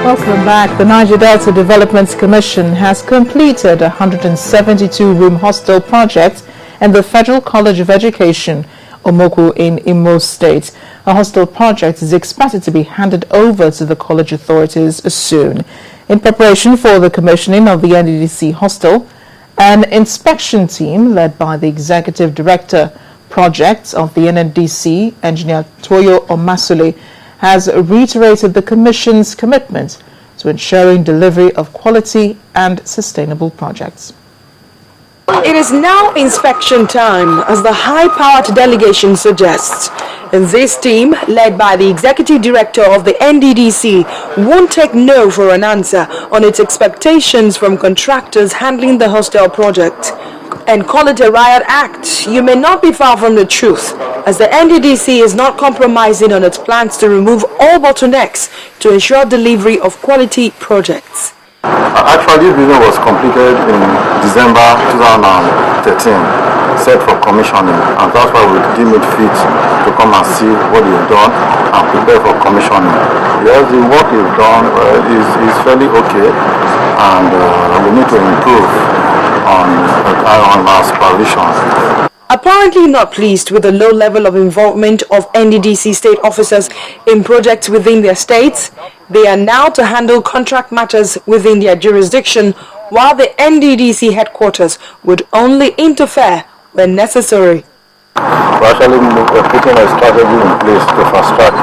Welcome back. The Niger Delta Development Commission has completed a 172-room hostel project in the Federal College of Education, Omoko in Imo State. A hostel project is expected to be handed over to the college authorities soon. In preparation for the commissioning of the NDDC hostel, an inspection team led by the Executive Director Projects of the NDDC, Engineer Toyo Omasule, has reiterated the Commission's commitment to ensuring delivery of quality and sustainable projects. It is now inspection time, as the high-powered delegation suggests. And this team, led by the Executive Director of the NDDC, won't take no for an answer on its expectations from contractors handling the hostel project. And call it a riot act, you may not be far from the truth, as the NDDC is not compromising on its plans to remove all bottlenecks to ensure delivery of quality projects. Actually, this business was completed in December 2013, set for commissioning, and that's why we deem it fit to come and see what you've done and prepare for commissioning. Yes, the work you've done is fairly okay, and we need to improve on our supervision. Apparently not pleased with the low level of involvement of NDDC state officers in projects within their states, they are now to handle contract matters within their jurisdiction, while the NDDC headquarters would only interfere when necessary. We're actually putting a strategy in place to fast-track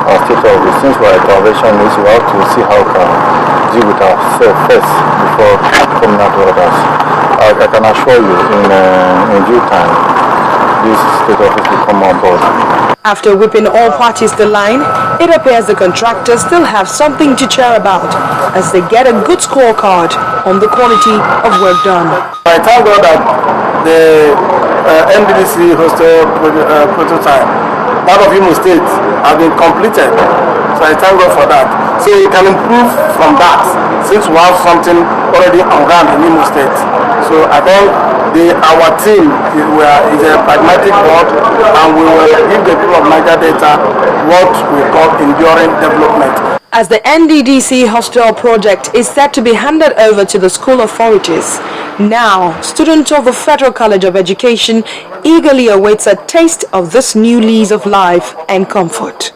our state office. Since we're a convention, we have to see how we can deal with ourselves first before coming out to others. I can assure you, in due time, this state office will come on board. After whipping all parties to line, it appears the contractors still have something to cheer about, as they get a good scorecard on the quality of work done. I thank God that the NDDC hostel prototype, part of Imo State, has been completed. So I thank God for that. So we can improve from that, since we have something already on ground in Imo State. So I think our team is a pragmatic board, and we will give the people of Niger Delta what we call enduring development. As the NDDC hostel project is set to be handed over to the school authorities, now students of the Federal College of Education eagerly awaits a taste of this new lease of life and comfort.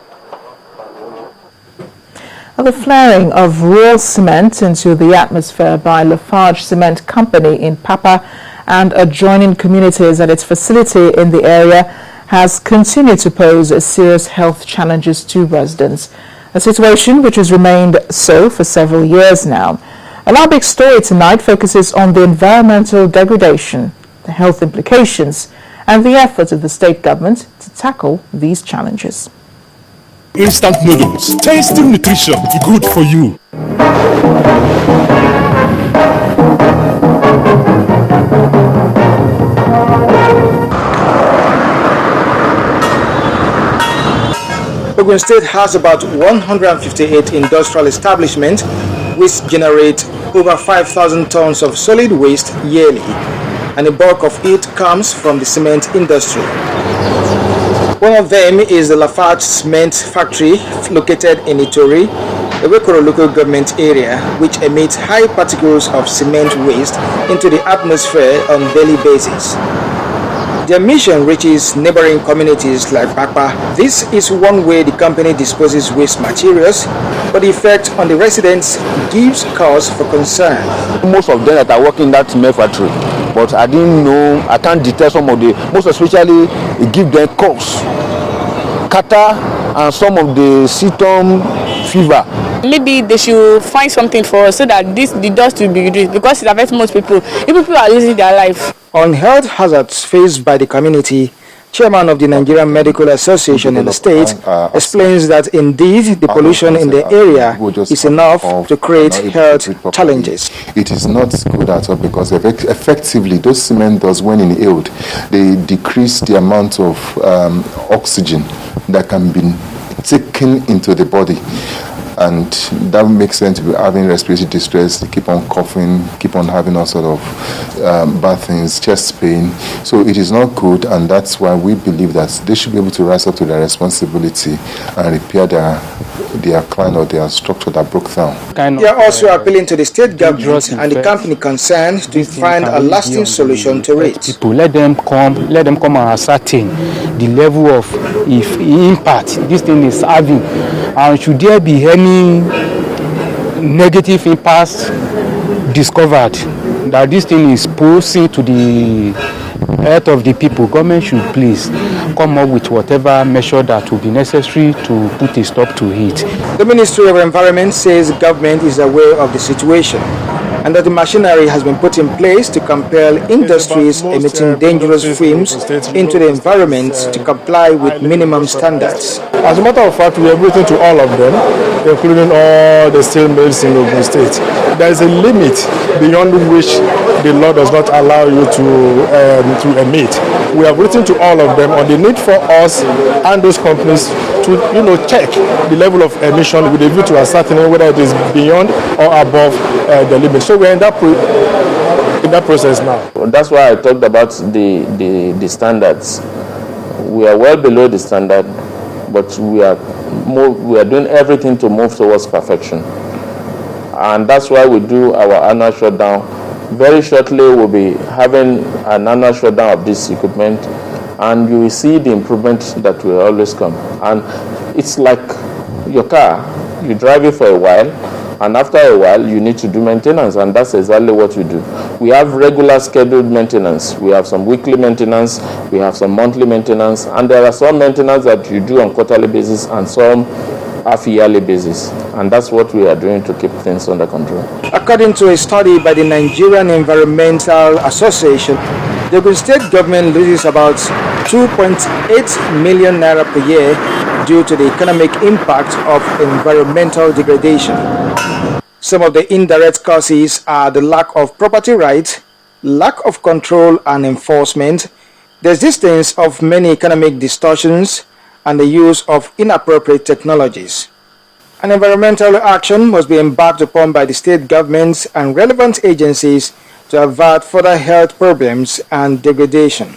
The flaring of raw cement into the atmosphere by Lafarge Cement Company in Papa and adjoining communities at its facility in the area has continued to pose serious health challenges to residents, a situation which has remained so for several years now. Our big story tonight focuses on the environmental degradation, the health implications, and the efforts of the state government to tackle these challenges. Instant noodles, tasty nutrition, good for you. Ogun State has about 158 industrial establishments which generate over 5,000 tons of solid waste yearly, and a bulk of it comes from the cement industry. One of them is the Lafarge Cement Factory located in Itori, a Wekoro local government area, which emits high particles of cement waste into the atmosphere on a daily basis. Their mission reaches neighboring communities like Papa. This is one way the company disposes waste materials, but the effect on the residents gives cause for concern. Most of them that are working in that cement factory, but I didn't know, I can't detect some of the, most especially it gives them coughs, catarrh, and some of the symptom fever. Maybe they should find something for us so that the dust will be reduced, because it affects most people. If people are losing their life. On health hazards faced by the community, Chairman of the Nigerian Medical Association in the state explains that indeed the pollution in the area is enough to create health challenges. It is not good at all, because effectively those cement dust, when inhaled, they decrease the amount of oxygen that can be taken into the body. and that makes them to be having respiratory distress. They keep on coughing, keep on having all sort of bad things, chest pain. So it is not good, and that's why we believe that they should be able to rise up to their responsibility and repair their client or their structure that broke down. They are also appealing to the state government and the company concerned to find a lasting solution to it. People, let them come and ascertain the level of impact this thing is having, and should there be any negative impacts discovered that this thing is posing to the health of the people, government should please come up with whatever measure that will be necessary to put a stop to it. The Ministry of Environment says government is aware of the situation and that the machinery has been put in place to compel industries emitting dangerous fumes into the environment to comply with minimum standards. As a matter of fact, we have written to all of them, including all the steel mills in Ogun State. There is a limit beyond which the law does not allow you to emit. We have written to all of them on the need for us and those companies to check the level of emission with a view to ascertaining whether it is beyond or above the limit. So we're in that process now. That's why I talked about the standards. We are well below the standard, but we are doing everything to move towards perfection. And that's why we do our annual shutdown. Very shortly we'll be having an annual shutdown of this equipment, and you will see the improvement that will always come. And it's like your car, you drive it for a while, and after a while you need to do maintenance, and that's exactly what we do. We have regular scheduled maintenance. We have some weekly maintenance, we have some monthly maintenance, and there are some maintenance that you do on quarterly basis and some half-yearly basis, and that's what we are doing to keep things under control. According to a study by the Nigerian Environmental Association, the Ogun State government loses about 2.8 million naira per year due to the economic impact of environmental degradation. Some of the indirect causes are the lack of property rights, lack of control and enforcement, the existence of many economic distortions, and the use of inappropriate technologies. An environmental action must be embarked upon by the state governments and relevant agencies to avert further health problems and degradation.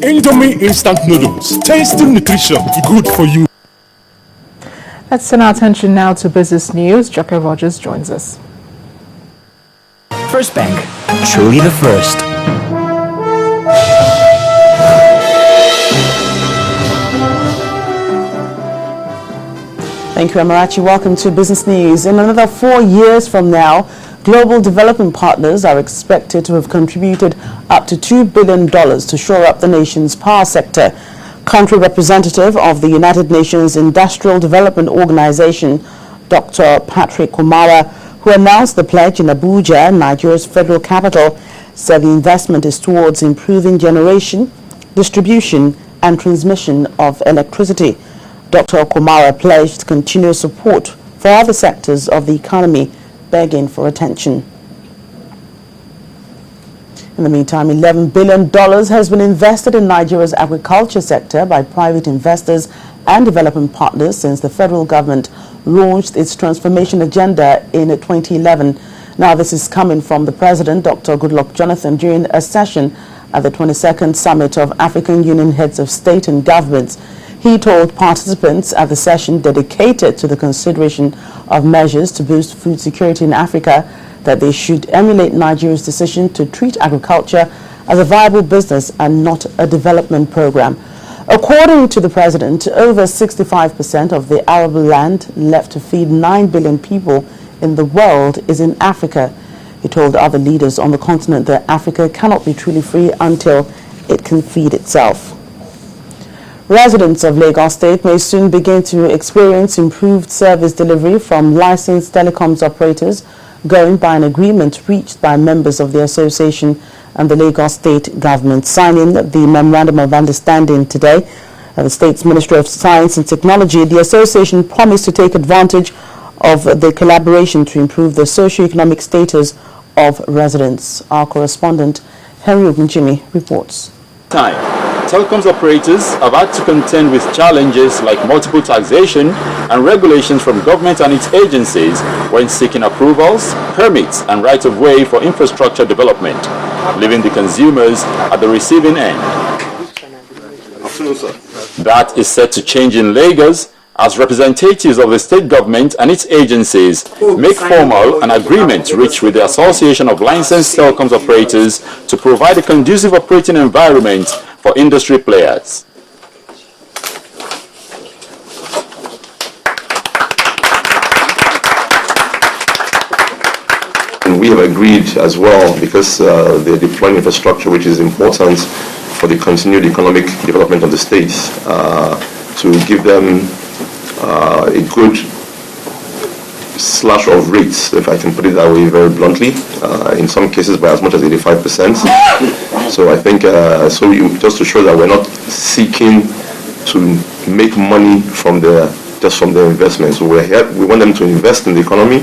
Indomie instant noodles, tasty nutrition, good for you. Let's turn our attention now to business news. Jackie Rogers joins us. First Bank, truly the first. Thank you, Amarachi. Welcome to Business News. In another 4 years from now, global development partners are expected to have contributed up to $2 billion to shore up the nation's power sector. Country representative of the United Nations Industrial Development Organization, Dr. Patrick Kumara, who announced the pledge in Abuja, Nigeria's federal capital, said the investment is towards improving generation, distribution, and transmission of electricity. Dr. Kumara pledged continuous support for other sectors of the economy, begging for attention. In the meantime, $11 billion has been invested in Nigeria's agriculture sector by private investors and development partners since the federal government launched its transformation agenda in 2011. Now, this is coming from the President, Dr. Goodluck Jonathan, during a session at the 22nd Summit of African Union Heads of State and Governments. He told participants at the session dedicated to the consideration of measures to boost food security in Africa that they should emulate Nigeria's decision to treat agriculture as a viable business and not a development program. According to the President, over 65% of the arable land left to feed 9 billion people in the world is in Africa. He told other leaders on the continent that Africa cannot be truly free until it can feed itself. Residents of Lagos State may soon begin to experience improved service delivery from licensed telecoms operators, going by an agreement reached by members of the association and the Lagos State government. Signing the Memorandum of Understanding today at the state's Ministry of Science and Technology, the association promised to take advantage of the collaboration to improve the socio-economic status of residents. Our correspondent, Henry Ogunjimi, reports. Time. Telecoms operators have had to contend with challenges like multiple taxation and regulations from government and its agencies when seeking approvals, permits and right-of-way for infrastructure development, leaving the consumers at the receiving end. That is set to change in Lagos as representatives of the state government and its agencies make formal an agreement reached with the Association of Licensed Telecoms Operators to provide a conducive operating environment for industry players. And we have agreed as well, because they're deploying infrastructure which is important for the continued economic development of the states, to give them a good slash of rates, if I can put it that way very bluntly, in some cases by as much as 85%. So I think, just to show that we're not seeking to make money from just from their investments. So we want them to invest in the economy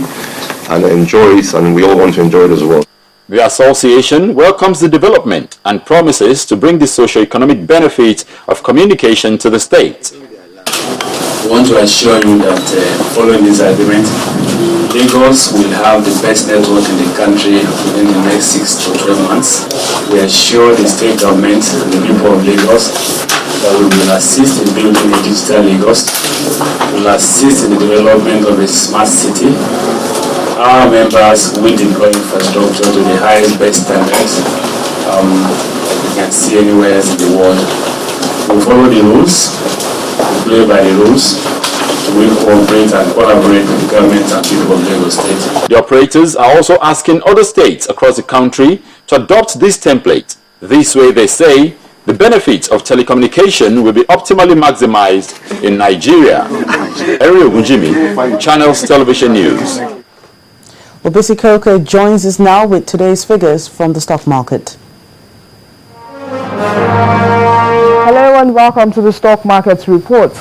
and enjoy it, and we all want to enjoy it as well. The association welcomes the development and promises to bring the socio-economic benefit of communication to the state. We want to assure you that following this agreement, Lagos will have the best network in the country within the next 6 to 12 months. We assure the state government and the people of Lagos that we will assist in building a digital Lagos, we will assist in the development of a smart city. Our members will deploy infrastructure to the highest best standards that we can see anywhere else in the world. We follow the rules, we play by the rules, we cooperate and collaborate with the government and people of Lagos State. The operators are also asking other states across the country to adopt this template. This way, they say, the benefits of telecommunication will be optimally maximized in Nigeria. Eri Ogunjimi, Channels Television News. Obisi Coker joins us now with today's figures from the stock market. Hello and welcome to the stock market's reports.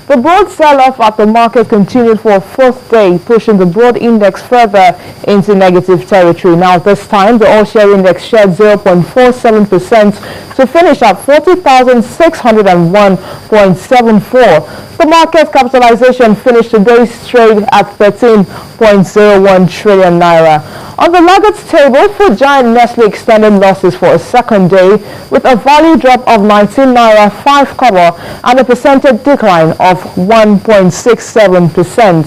The broad sell-off at the market continued for a fourth day, pushing the broad index further into negative territory. Now this time, the all-share index shed 0.47% to finish at 40,601.74. The market capitalization finished today's trade at 13.01 trillion naira. On the laggards table, food giant Nestle extended losses for a second day with a value drop of 19 naira 5 kobo and a percentage decline of 1.67%.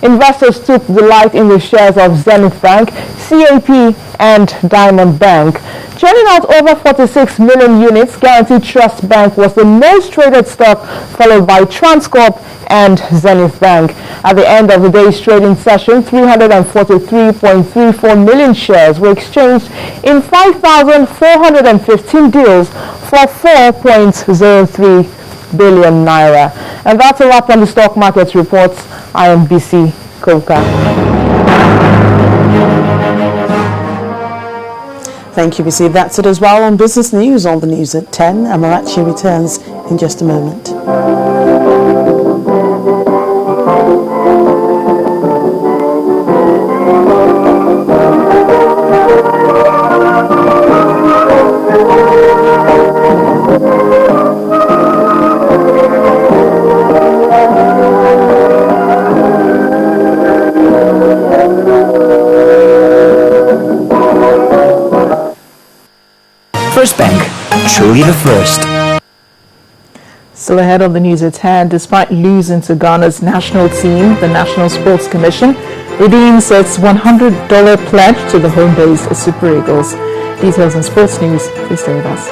Investors took delight in the shares of Zenith Bank, CAP and Diamond Bank. Churning out over 46 million units, Guarantee Trust Bank was the most traded stock, followed by Transcorp and Zenith Bank. At the end of the day's trading session, 343.34 million shares were exchanged in 5,415 deals for 4.03 billion naira. And that's a wrap on the stock market reports. I am BC Koka. Thank you, BC. That's it as well on Business News. On the news at 10. Amarachi returns in just a moment. First Bank, truly the first. Still ahead on the news at hand, despite losing to Ghana's national team, the National Sports Commission redeems its $100 pledge to the home-based Super Eagles. Details on sports news, please stay with us.